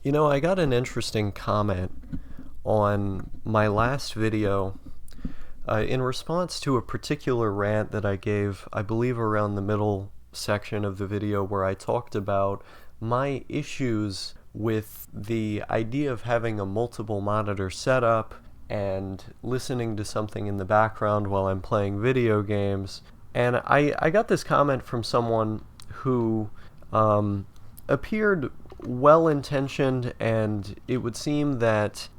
I got an interesting comment on my last video in response to a particular rant that I gave, I believe around the middle section of the video, where I talked about my issues with the idea of having a multiple monitor setup and listening to something in the background while I'm playing video games. And I got this comment from someone who appeared well intentioned, and it would seem that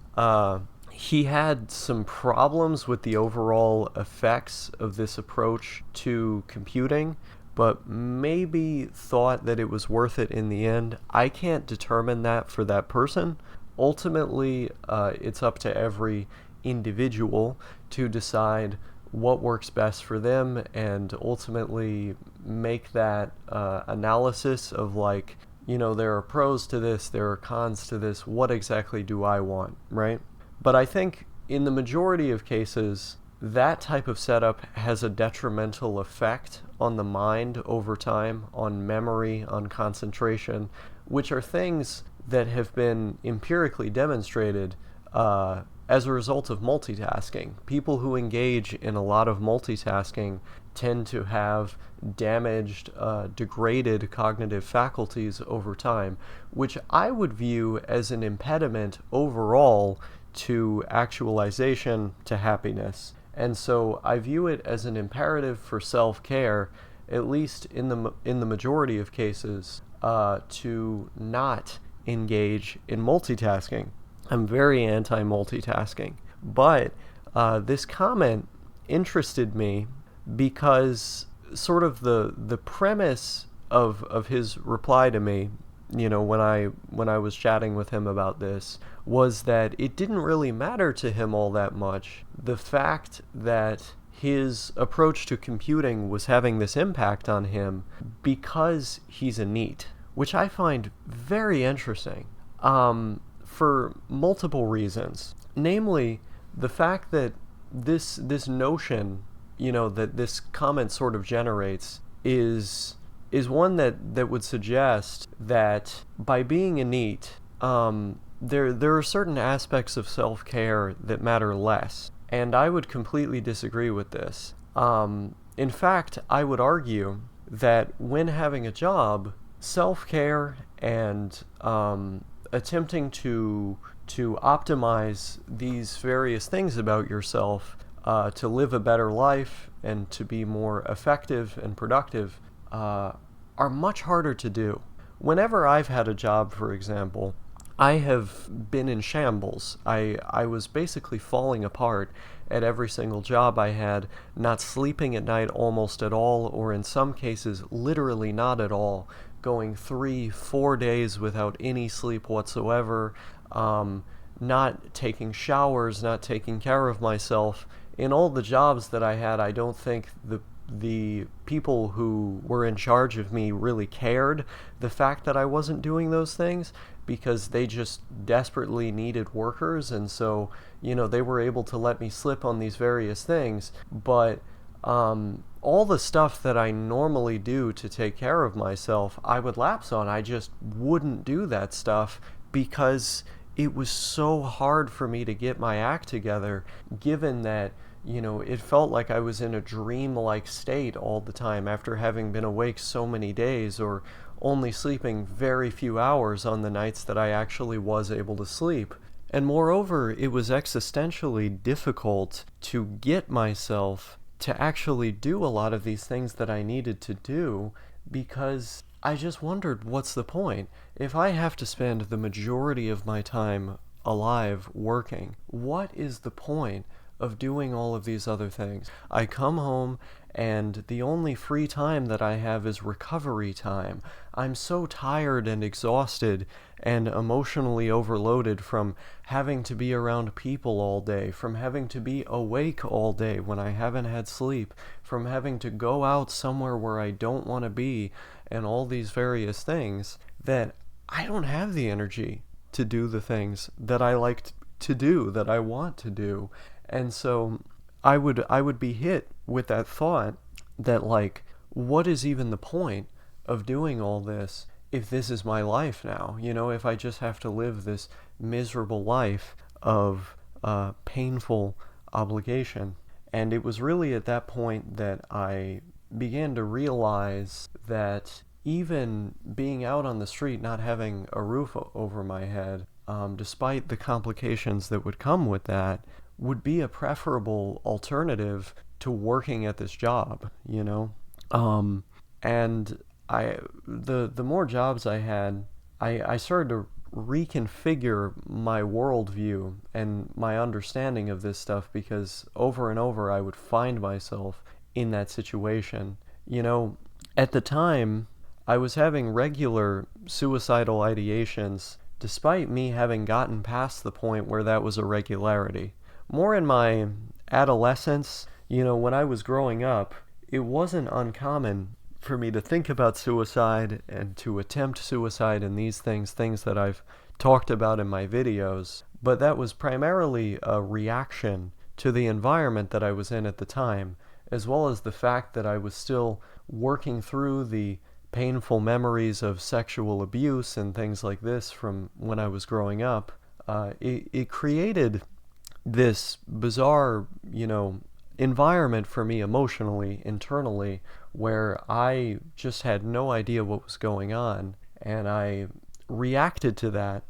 he had some problems with the overall effects of this approach to computing, but maybe thought that it was worth it in the end. I can't determine that for that person. Ultimately, it's up to every individual to decide what works best for them and ultimately make that analysis of there are pros to this, there are cons to this, what exactly do I want, right? But I think in the majority of cases, that type of setup has a detrimental effect on the mind over time, on memory, on concentration, which are things that have been empirically demonstrated as a result of multitasking. People who engage in a lot of multitasking tend to have damaged, degraded cognitive faculties over time, which I would view as an impediment overall to actualization, to happiness. And so I view it as an imperative for self-care, at least in the majority of cases, to not engage in multitasking. I'm very anti-multitasking. But this comment interested me because sort of the premise of his reply to me, when I was chatting with him about this, was that it didn't really matter to him all that much. The fact that his approach to computing was having this impact on him because he's a NEET, which I find very interesting. For multiple reasons. Namely, the fact that this notion, that this comment sort of generates is one that would suggest that by being a NEET, there are certain aspects of self-care that matter less. And I would completely disagree with this. In fact, I would argue that when having a job, self-care and attempting to optimize these various things about yourself to live a better life and to be more effective and productive are much harder to do. Whenever I've had a job, for example, I have been in shambles. I was basically falling apart at every single job I had, not sleeping at night almost at all, or in some cases literally not at all, going 3-4 days without any sleep whatsoever, not taking showers, not taking care of myself. In all the jobs that I had, I don't think the people who were in charge of me really cared the fact that I wasn't doing those things, because they just desperately needed workers, and so they were able to let me slip on these various things. But all the stuff that I normally do to take care of myself, I would lapse on. I just wouldn't do that stuff because it was so hard for me to get my act together, given that it felt like I was in a dream-like state all the time after having been awake so many days, or only sleeping very few hours on the nights that I actually was able to sleep. And moreover, it was existentially difficult to get myself to actually do a lot of these things that I needed to do, because I just wondered, what's the point? If I have to spend the majority of my time alive working, what is the point of doing all of these other things? I come home and the only free time that I have is recovery time. I'm so tired and exhausted and emotionally overloaded from having to be around people all day, from having to be awake all day when I haven't had sleep, from having to go out somewhere where I don't want to be, and all these various things, that I don't have the energy to do the things that I like to do, that I want to do. And so I would be hit with that thought that, what is even the point of doing all this if this is my life now, if I just have to live this miserable life of painful obligation. And it was really at that point that I began to realize that even being out on the street, not having a roof over my head, despite the complications that would come with that, would be a preferable alternative to working at this job, And the more jobs I had, I started to reconfigure my worldview and my understanding of this stuff, because over and over I would find myself in that situation. At the time, I was having regular suicidal ideations, despite me having gotten past the point where that was a regularity. More in my adolescence, when I was growing up, it wasn't uncommon for me to think about suicide and to attempt suicide and these things that I've talked about in my videos, but that was primarily a reaction to the environment that I was in at the time, as well as the fact that I was still working through the painful memories of sexual abuse and things like this from when I was growing up. It created this bizarre, environment for me emotionally, internally, where I just had no idea what was going on, and I reacted to that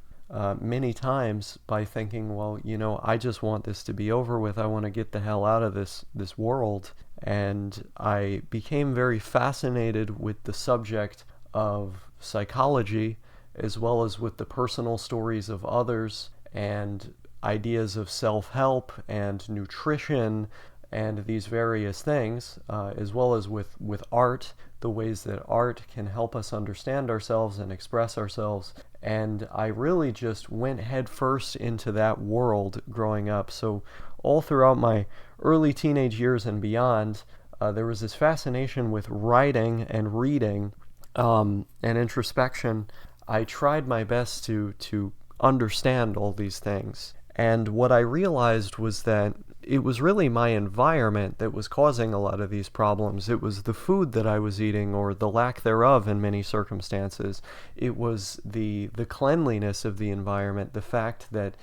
many times by thinking, well, I just want this to be over with. I want to get the hell out of this world. And I became very fascinated with the subject of psychology, as well as with the personal stories of others and ideas of self-help and nutrition and these various things, as well as with art, the ways that art can help us understand ourselves and express ourselves. And I really just went headfirst into that world growing up. So all throughout my early teenage years and beyond, there was this fascination with writing and reading and introspection. I tried my best to understand all these things. And what I realized was that it was really my environment that was causing a lot of these problems. It was the food that I was eating, or the lack thereof in many circumstances. It was the cleanliness of the environment, the fact that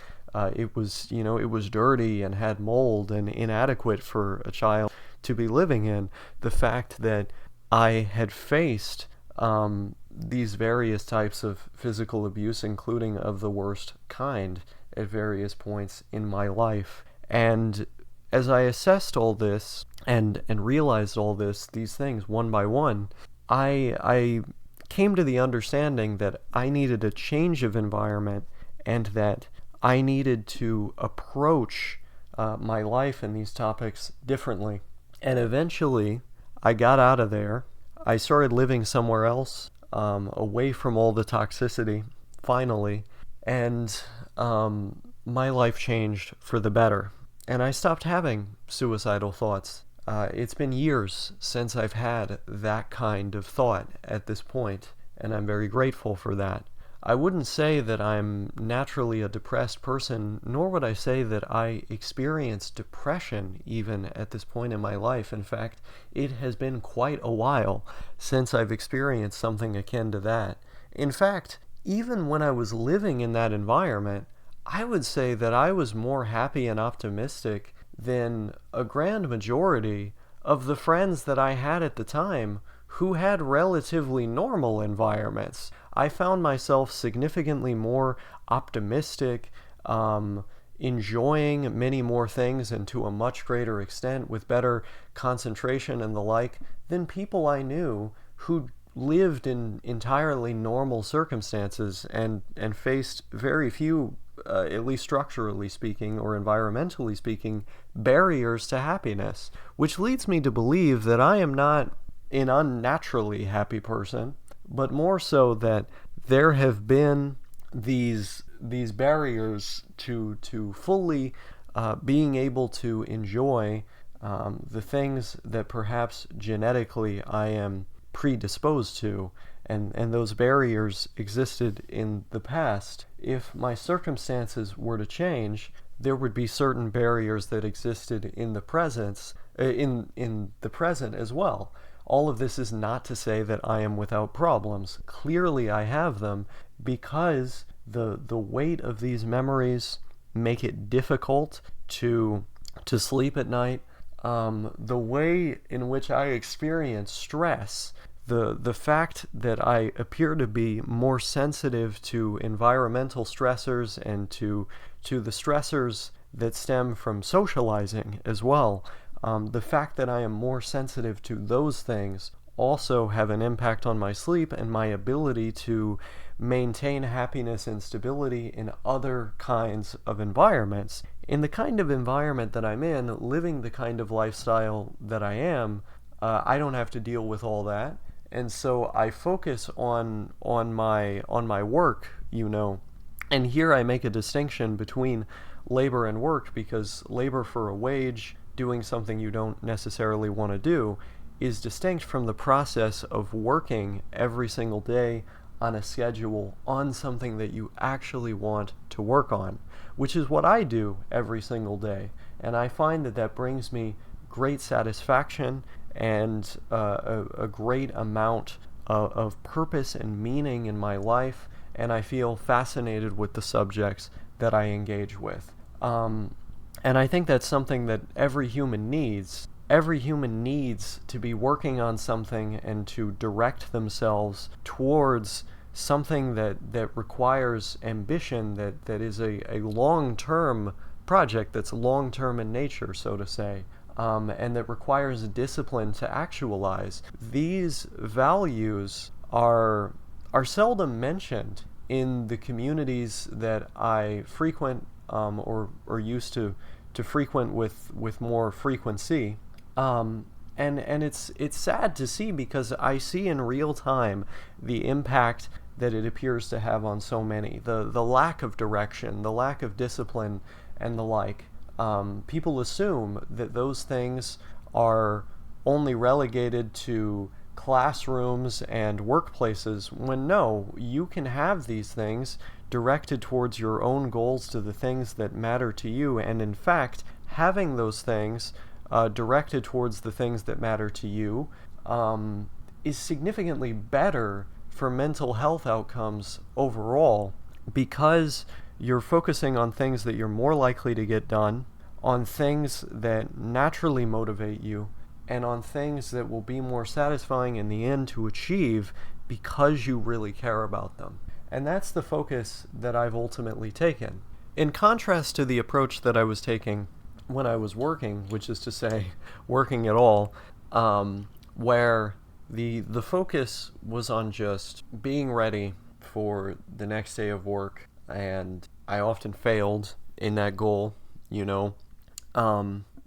it was dirty and had mold and inadequate for a child to be living in. The fact that I had faced these various types of physical abuse, including of the worst kind, at various points in my life. And as I assessed all this and realized all these things one by one, I came to the understanding that I needed a change of environment, and that I needed to approach my life and these topics differently. And eventually, I got out of there. I started living somewhere else, away from all the toxicity, finally. And my life changed for the better. And I stopped having suicidal thoughts. It's been years since I've had that kind of thought at this point, and I'm very grateful for that. I wouldn't say that I'm naturally a depressed person, nor would I say that I experience depression even at this point in my life. In fact, it has been quite a while since I've experienced something akin to that. In fact, even when I was living in that environment, I would say that I was more happy and optimistic than a grand majority of the friends that I had at the time who had relatively normal environments. I found myself significantly more optimistic, enjoying many more things and to a much greater extent with better concentration and the like than people I knew who lived in entirely normal circumstances and faced very few, at least structurally speaking or environmentally speaking, barriers to happiness, which leads me to believe that I am not an unnaturally happy person, but more so that there have been these barriers to fully being able to enjoy the things that perhaps genetically I am predisposed to, and those barriers existed in the past. If my circumstances were to change, there would be certain barriers that existed in the present as well. all of this is not to say that I am without problems. Clearly I have them, because the weight of these memories make it difficult to sleep at night. The way in which I experience stress, the fact that I appear to be more sensitive to environmental stressors and to the stressors that stem from socializing as well, the fact that I am more sensitive to those things also have an impact on my sleep and my ability to maintain happiness and stability in other kinds of environments. In the kind of environment that I'm in, living the kind of lifestyle that I am, I don't have to deal with all that, and so I focus on my work, And here I make a distinction between labor and work, because labor for a wage, doing something you don't necessarily want to do, is distinct from the process of working every single day on a schedule on something that you actually want to work on, which is what I do every single day. And I find that brings me great satisfaction and a great amount of purpose and meaning in my life, and I feel fascinated with the subjects that I engage with. And I think that's something that every human needs. Every human needs to be working on something and to direct themselves towards something that requires ambition, that is a long-term project, that's long-term in nature, so to say, and that requires discipline to actualize. These values are seldom mentioned in the communities that I frequent, or used to frequent with more frequency. And it's sad to see, because I see in real time the impact that it appears to have on so many. The lack of direction, the lack of discipline, and the like. People assume that those things are only relegated to classrooms and workplaces, when no, you can have these things directed towards your own goals, to the things that matter to you. And in fact, having those things directed towards the things that matter to you is significantly better for mental health outcomes overall, because you're focusing on things that you're more likely to get done, on things that naturally motivate you, and on things that will be more satisfying in the end to achieve because you really care about them. And that's the focus that I've ultimately taken. In contrast to the approach that I was taking when I was working, which is to say, working at all, where the focus was on just being ready for the next day of work, and I often failed in that goal,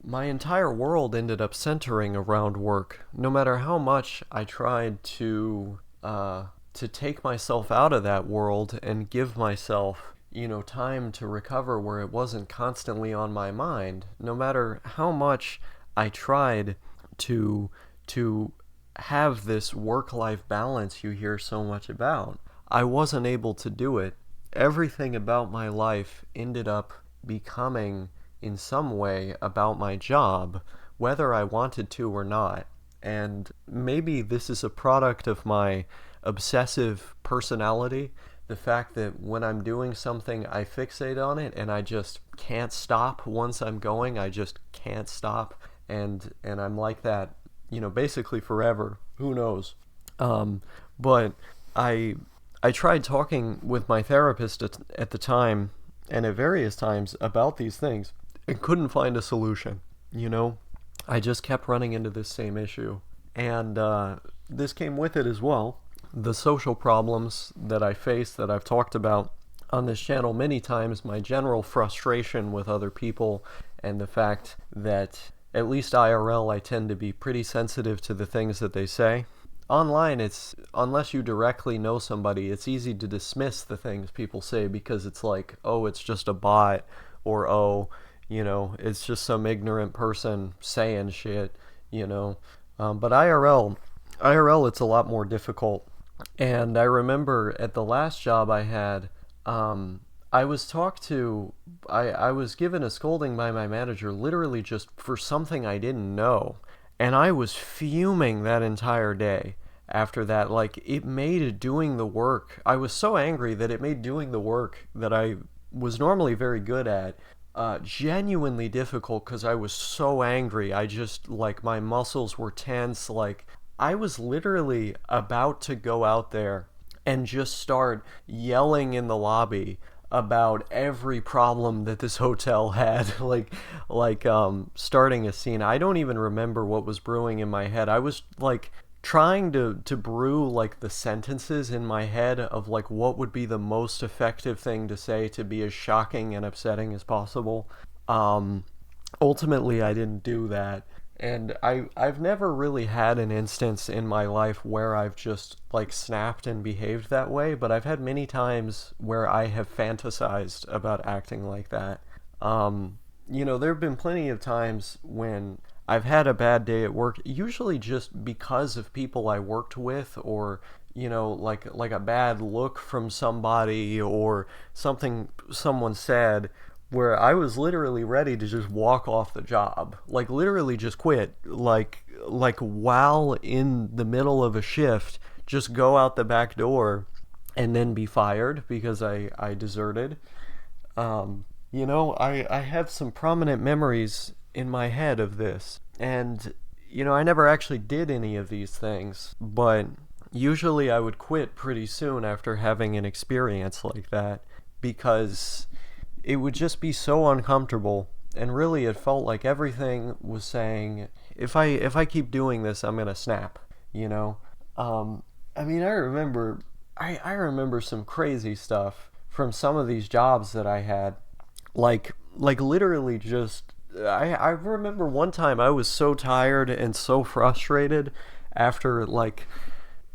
my entire world ended up centering around work. No matter how much I tried to take myself out of that world and give myself time to recover where it wasn't constantly on my mind, no matter how much I tried to have this work-life balance you hear so much about, I wasn't able to do it. Everything about my life ended up becoming, in some way, about my job, whether I wanted to or not. And maybe this is a product of my obsessive personality, the fact that when I'm doing something, I fixate on it, and I just can't stop. Once I'm going, I just can't stop, and I'm like that, basically forever. Who knows? But I tried talking with my therapist at the time, and at various times, about these things, and couldn't find a solution. I just kept running into this same issue, and this came with it as well. The social problems that I face, that I've talked about on this channel many times, my general frustration with other people, and the fact that, at least IRL, I tend to be pretty sensitive to the things that they say. Online, unless you directly know somebody, it's easy to dismiss the things people say, because it's like, oh, it's just a bot, or oh, it's just some ignorant person saying shit, But IRL, it's a lot more difficult. And I remember at the last job I had, I was given a scolding by my manager, literally just for something I didn't know. And I was fuming that entire day after that. Like, it made doing the work, I was so angry that it made doing the work that I was normally very good at genuinely difficult because I was so angry. I just, like, my muscles were tense. Like, I was literally about to go out there and just start yelling in the lobby about every problem that this hotel had. Starting a scene. I don't even remember what was brewing in my head. I was like trying to brew like the sentences in my head of like what would be the most effective thing to say to be as shocking and upsetting as possible. um Ultimately I didn't do that. And I've never really had an instance in my life where I've just like snapped and behaved that way, but I've had many times where I have fantasized about acting like that. There have been plenty of times when I've had a bad day at work, usually just because of people I worked with, or like a bad look from somebody or something someone said, where I was literally ready to just walk off the job, like literally just quit, like while in the middle of a shift, just go out the back door and then be fired because I deserted. I have some prominent memories in my head of this. And, I never actually did any of these things, but usually I would quit pretty soon after having an experience like that because it would just be so uncomfortable. And really, it felt like everything was saying, if I keep doing this, I'm gonna snap. You know, I mean, I remember some crazy stuff from some of these jobs that I had, like literally just. I remember one time I was so tired and so frustrated after like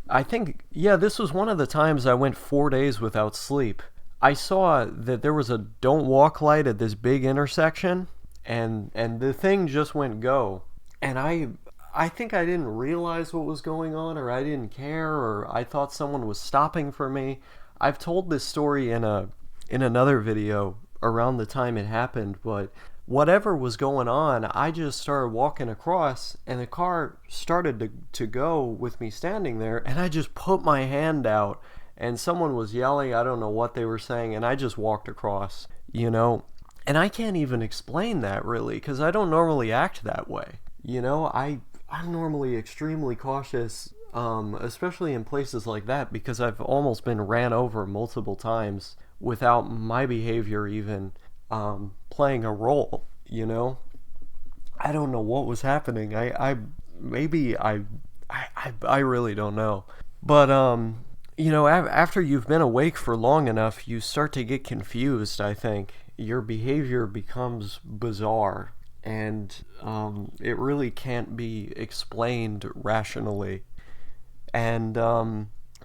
I think, yeah, this was one of the times I went 4 days without sleep. I saw that there was a don't walk light at this big intersection, and the thing just went go. And I think I didn't realize what was going on, or I didn't care, or I thought someone was stopping for me. I've told this story in another video around the time it happened, but whatever was going on, I just started walking across, and the car started to go with me standing there, and I just put my hand out, and someone was yelling, I don't know what they were saying, and I just walked across, you know? And I can't even explain that really, because I don't normally act that way. I'm normally extremely cautious, especially in places like that, because I've almost been ran over multiple times without my behavior even playing a role. I don't know what was happening. I really don't know. But after you've been awake for long enough, you start to get confused. I think your behavior becomes bizarre, and it really can't be explained rationally. And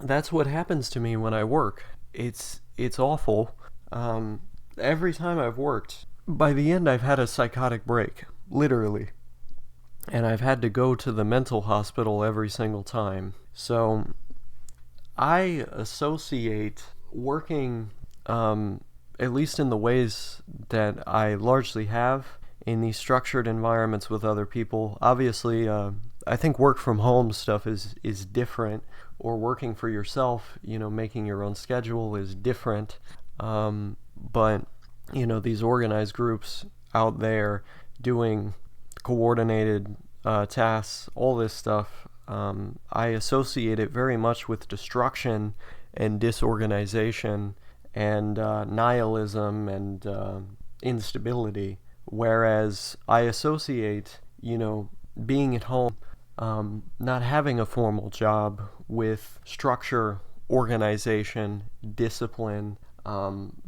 that's what happens to me when I work. It's awful. Every time I've worked, by the end I've had a psychotic break, literally. And I've had to go to the mental hospital every single time. So I associate working, at least in the ways that I largely have, in these structured environments with other people. Obviously, I think work from home stuff is different, or working for yourself, making your own schedule is different. But, these organized groups out there doing coordinated tasks, all this stuff, I associate it very much with destruction and disorganization and nihilism and instability. Whereas I associate, being at home, not having a formal job, with structure, organization, discipline,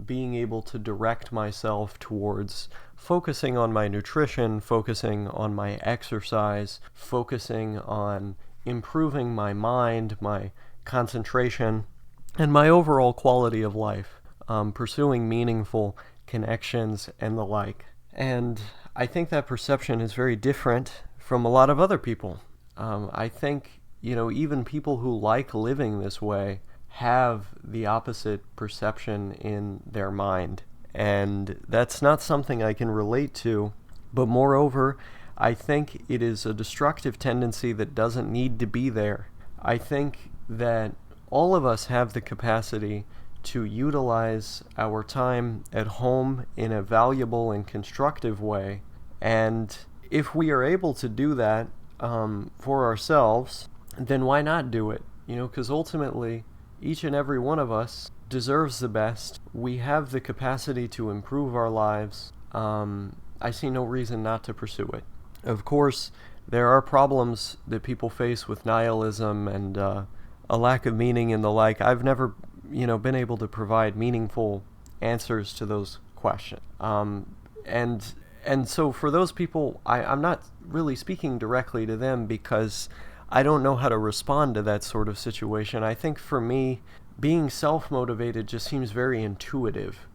being able to direct myself towards focusing on my nutrition, focusing on my exercise, focusing on improving my mind, my concentration, and my overall quality of life, pursuing meaningful connections and the like. And I think that perception is very different from a lot of other people. I think, even people who like living this way have the opposite perception in their mind. And that's not something I can relate to. But moreover, I think it is a destructive tendency that doesn't need to be there. I think that all of us have the capacity to utilize our time at home in a valuable and constructive way. And if we are able to do that for ourselves, then why not do it? Because ultimately, each and every one of us deserves the best. We have the capacity to improve our lives. I see no reason not to pursue it. Of course, there are problems that people face with nihilism and a lack of meaning and the like. I've never, been able to provide meaningful answers to those questions. And so for those people, I'm not really speaking directly to them because I don't know how to respond to that sort of situation. I think for me, being self-motivated just seems very intuitive.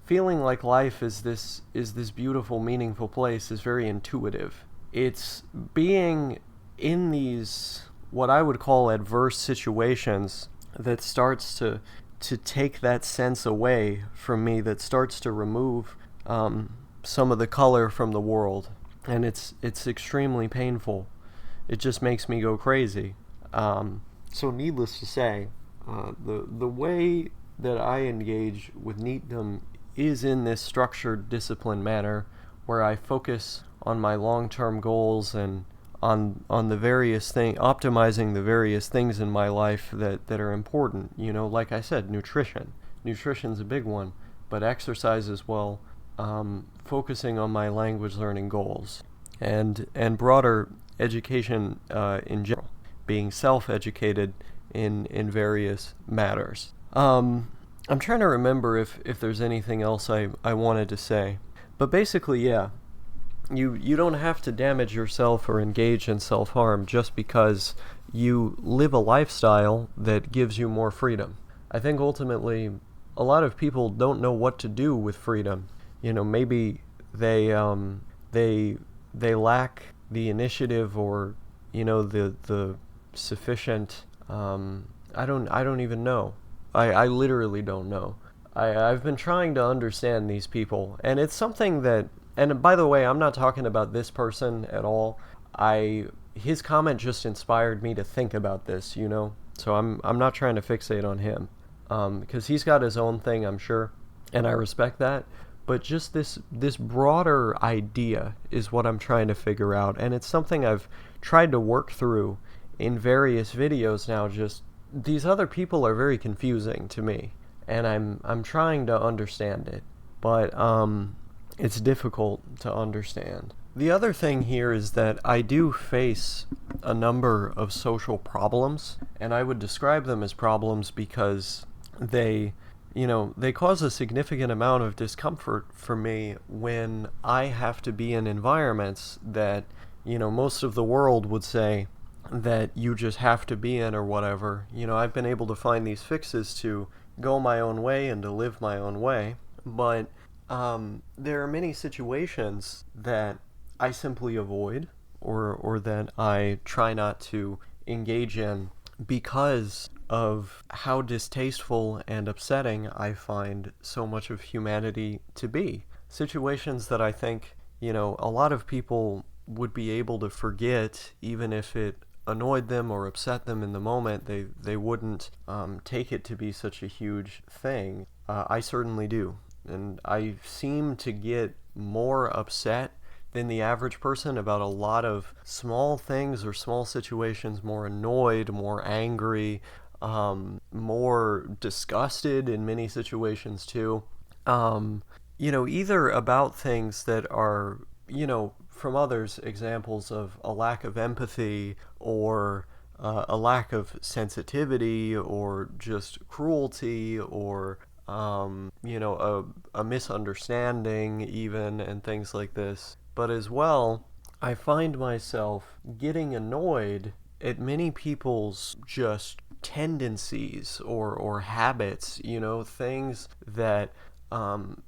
Feeling like life is this beautiful, meaningful place is very intuitive. It's being in these what I would call adverse situations that starts to take that sense away from me, that starts to remove some of the color from the world, and it's extremely painful. It just makes me go crazy. So needless to say, the way that I engage with NEETdom is in this structured, disciplined manner where I focus on my long-term goals and on the various things, optimizing the various things in my life that are important. Like I said, nutrition. Nutrition's a big one, but exercise as well. Focusing on my language learning goals and broader education in general, being self-educated in various matters. I'm trying to remember if there's anything else I wanted to say. But basically, yeah, you don't have to damage yourself or engage in self-harm just because you live a lifestyle that gives you more freedom. I think ultimately a lot of people don't know what to do with freedom. Maybe they lack the initiative or the sufficient I don't even know. I literally don't know. I've been trying to understand these people, and it's something that, and by the way, I'm not talking about this person at all. His comment just inspired me to think about this, so I'm not trying to fixate on him, because he's got his own thing, I'm sure, and I respect that. But just this broader idea is what I'm trying to figure out, and it's something I've tried to work through in various videos now. Just these other people are very confusing to me, and I'm trying to understand it, but it's difficult to understand. The other thing here is that I do face a number of social problems, and I would describe them as problems because they cause a significant amount of discomfort for me when I have to be in environments that, most of the world would say that you just have to be in or whatever. I've been able to find these fixes to go my own way and to live my own way, but there are many situations that I simply avoid or that I try not to engage in because of how distasteful and upsetting I find so much of humanity to be. Situations that I think, a lot of people would be able to forget, even if it annoyed them or upset them in the moment. They wouldn't take it to be such a huge thing. I certainly do. And I seem to get more upset than the average person about a lot of small things or small situations, more annoyed, more angry, more disgusted in many situations too. Either about things that are, from others, examples of a lack of empathy or a lack of sensitivity or just cruelty or, a misunderstanding even, and things like this. But as well, I find myself getting annoyed at many people's just tendencies or habits, things that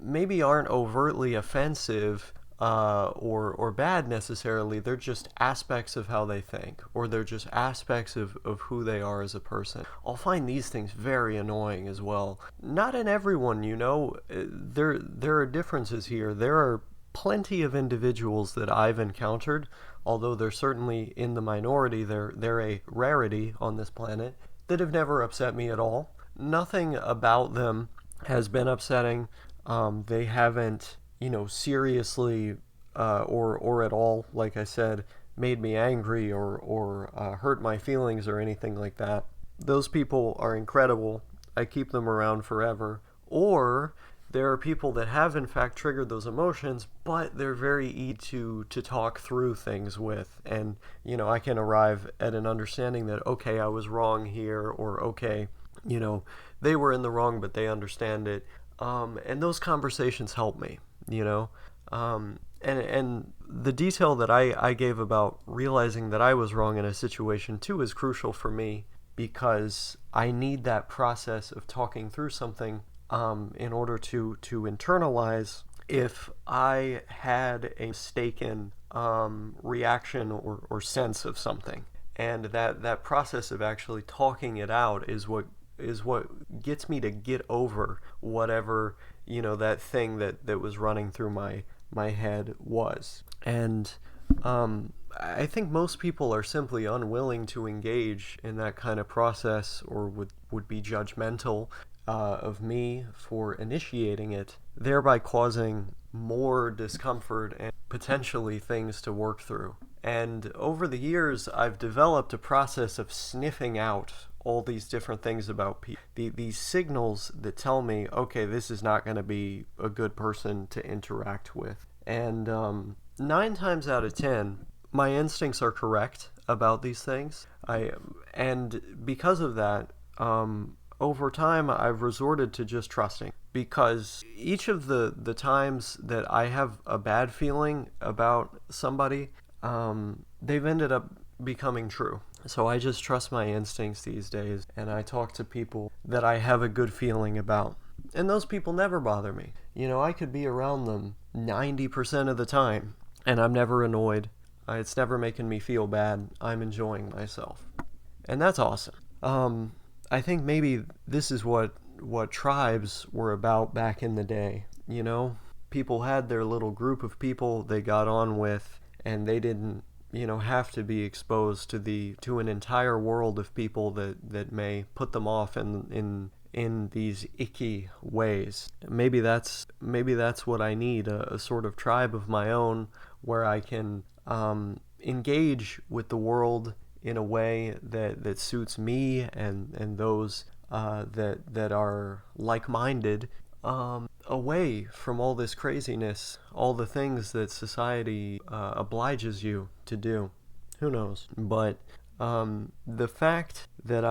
maybe aren't overtly offensive or bad necessarily. They're just aspects of how they think, or they're just aspects of who they are as a person. I'll find these things very annoying as well. Not in everyone, there are differences here. There are plenty of individuals that I've encountered, although they're certainly in the minority, they're a rarity on this planet, that have never upset me at all. Nothing about them has been upsetting. They haven't, seriously or at all, like I said, made me angry or hurt my feelings or anything like that. Those people are incredible. I keep them around forever. Or there are people that have in fact triggered those emotions, but they're very easy to talk through things with. And, I can arrive at an understanding that, okay, I was wrong here, or okay, they were in the wrong, but they understand it. And those conversations help me, And the detail that I gave about realizing that I was wrong in a situation too is crucial for me, because I need that process of talking through something in order to internalize if I had a mistaken reaction or sense of something. And that process of actually talking it out is what gets me to get over whatever, that thing that was running through my head was. And I think most people are simply unwilling to engage in that kind of process, or would be judgmental of me for initiating it, thereby causing more discomfort and potentially things to work through. And over the years, I've developed a process of sniffing out all these different things about people. These signals that tell me, okay, this is not going to be a good person to interact with. And 9 times out of 10, my instincts are correct about these things. And because of that, over time, I've resorted to just trusting, because each of the times that I have a bad feeling about somebody, they've ended up becoming true. So I just trust my instincts these days, and I talk to people that I have a good feeling about. And those people never bother me. I could be around them 90% of the time, and I'm never annoyed. It's never making me feel bad. I'm enjoying myself. And that's awesome. I think maybe this is what tribes were about back in the day. People had their little group of people they got on with, and they didn't, have to be exposed to an entire world of people that may put them off in these icky ways. Maybe that's what I need, a sort of tribe of my own where I can engage with the world in a way that suits me and those that are like-minded, away from all this craziness, all the things that society obliges you to do. Who knows? But the fact that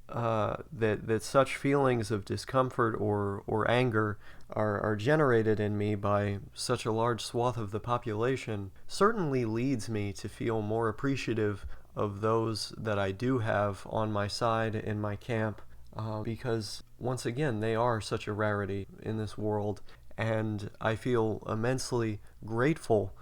that such feelings of discomfort or anger are generated in me by such a large swath of the population certainly leads me to feel more appreciative of those that I do have on my side in my camp, because once again, they are such a rarity in this world, and I feel immensely grateful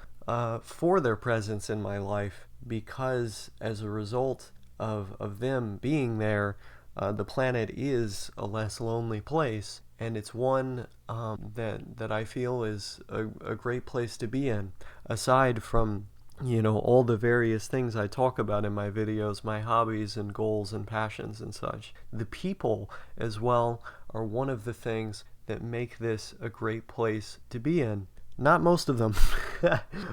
for their presence in my life, because as a result of them being there, the planet is a less lonely place, and it's one that I feel is a great place to be in, aside from all the various things I talk about in my videos, my hobbies and goals and passions and such. The people as well are one of the things that make this a great place to be in. Not most of them.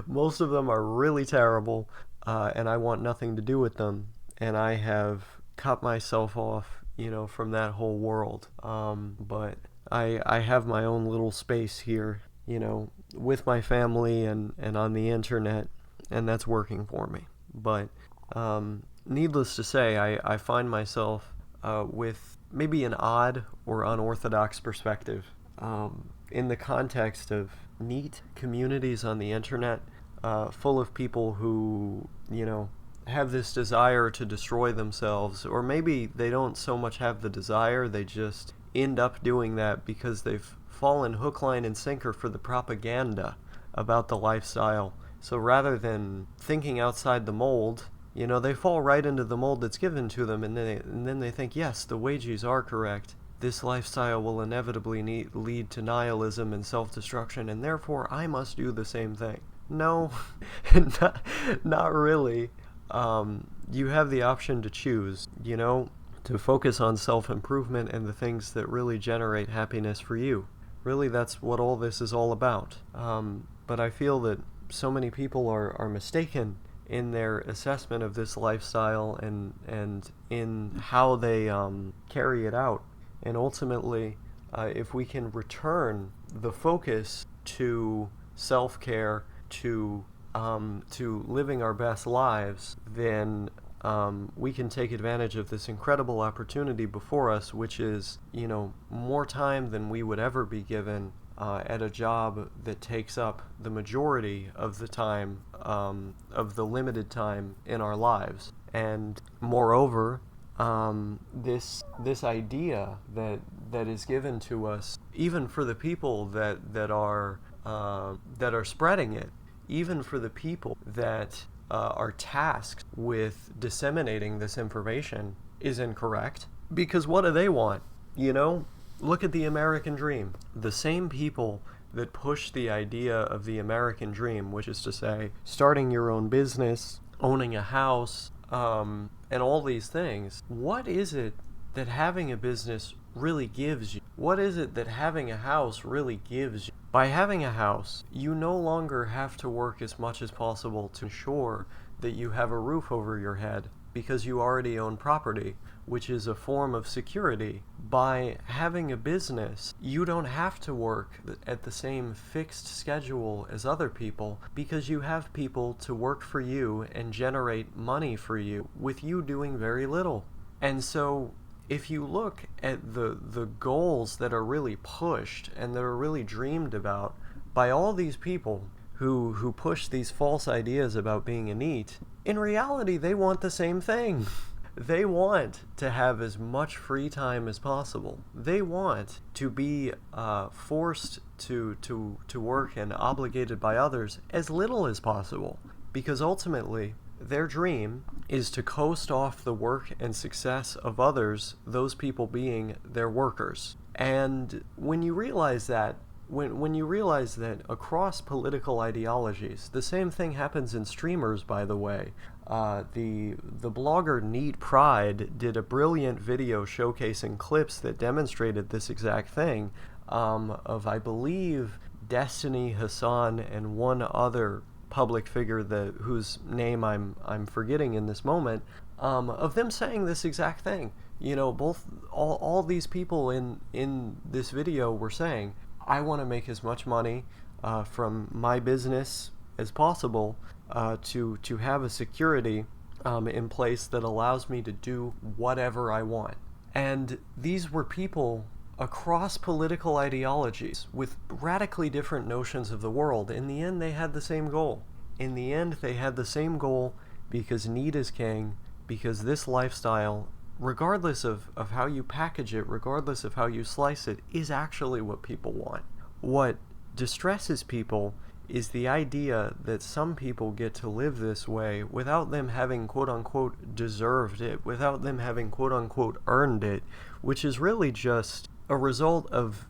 Most of them are really terrible, and I want nothing to do with them. And I have cut myself off, from that whole world. But I have my own little space here, with my family and on the internet, and that's working for me. But needless to say, I find myself with maybe an odd or unorthodox perspective in the context of NEET communities on the internet, full of people who, have this desire to destroy themselves, or maybe they don't so much have the desire, they just end up doing that because they've fallen hook, line, and sinker for the propaganda about the lifestyle. So rather than thinking outside the mold, they fall right into the mold that's given to them, and then they think, yes, the wages are correct, this lifestyle will inevitably lead to nihilism and self-destruction, and therefore I must do the same thing. No, not really. You have the option to choose, to focus on self-improvement and the things that really generate happiness for you. Really, that's what all this is all about. But I feel that so many people are mistaken in their assessment of this lifestyle and in how they carry it out. And ultimately, if we can return the focus to self-care, to living our best lives, then we can take advantage of this incredible opportunity before us, which is, more time than we would ever be given at a job that takes up the majority of the time, of the limited time in our lives. And moreover, this idea that is given to us, even for the people that are spreading it, even for the people that are tasked with disseminating this information, is incorrect. Because what do they want? Look at the American dream. The same people that push the idea of the American dream, which is to say, starting your own business, owning a house, and all these things. What is it that having a business really gives you? What is it that having a house really gives you? By having a house, you no longer have to work as much as possible to ensure that you have a roof over your head, because you already own property, which is a form of security. By having a business, you don't have to work at the same fixed schedule as other people, because you have people to work for you and generate money for you, with you doing very little. And so if you look at the goals that are really pushed and that are really dreamed about by all these people who push these false ideas about being a NEET, in reality they want the same thing. They want to have as much free time as possible. They want to be forced to work and obligated by others as little as possible, because ultimately their dream is to coast off the work and success of others, those people being their workers. And when you realize that, when you realize that across political ideologies, the same thing happens in streamers, by the way. The blogger NEET Pride did a brilliant video showcasing clips that demonstrated this exact thing, of, I believe, Destiny, Hassan, and one other public figure whose name I'm forgetting in this moment, of them saying this exact thing. All these people in this video were saying, I want to make as much money from my business as possible, to have a security in place that allows me to do whatever I want. And these were people across political ideologies with radically different notions of the world. In the end, they had the same goal. In the end, they had the same goal because need is king, because this lifestyle, regardless of how you package it, regardless of how you slice it, is actually what people want. What distresses people is the idea that some people get to live this way without them having quote-unquote deserved it, without them having quote-unquote earned it, which is really just a result of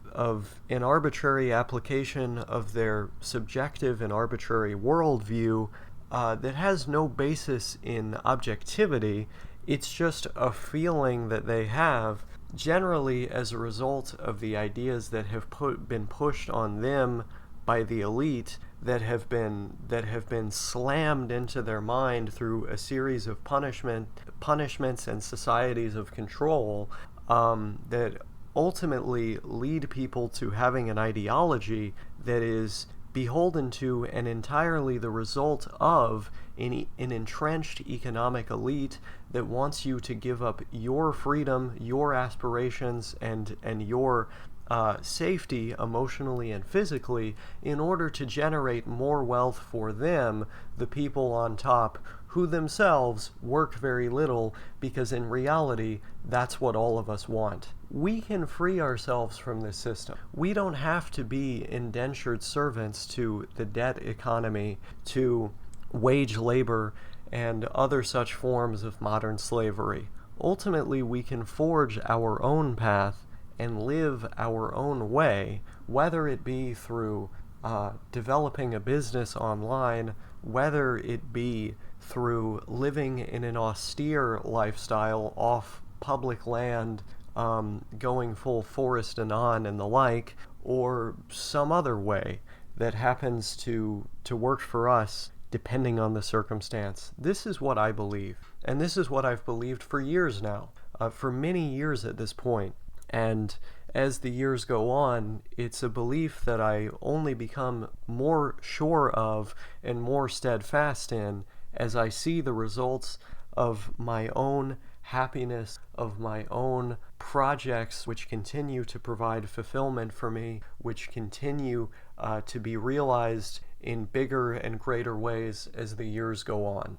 an arbitrary application of their subjective and arbitrary worldview that has no basis in objectivity. It's just a feeling that they have, generally as a result of the ideas that have been pushed on them by the elite, that have been slammed into their mind through a series of punishments and societies of control, that ultimately lead people to having an ideology that is beholden to and entirely the result of an entrenched economic elite that wants you to give up your freedom, your aspirations, and your safety emotionally and physically in order to generate more wealth for them, the people on top, who themselves work very little, because in reality, that's what all of us want. We can free ourselves from this system. We don't have to be indentured servants to the debt economy, to wage labor, and other such forms of modern slavery. Ultimately, we can forge our own path and live our own way, whether it be through developing a business online, whether it be through living in an austere lifestyle off public land, going full forest and on and the like, or some other way that happens to work for us depending on the circumstance. This is what I believe, and this is what I've believed for years now, for many years at this point. And as the years go on, it's a belief that I only become more sure of and more steadfast in as I see the results of my own happiness, of my own projects which continue to provide fulfillment for me, which continue to be realized in bigger and greater ways as the years go on.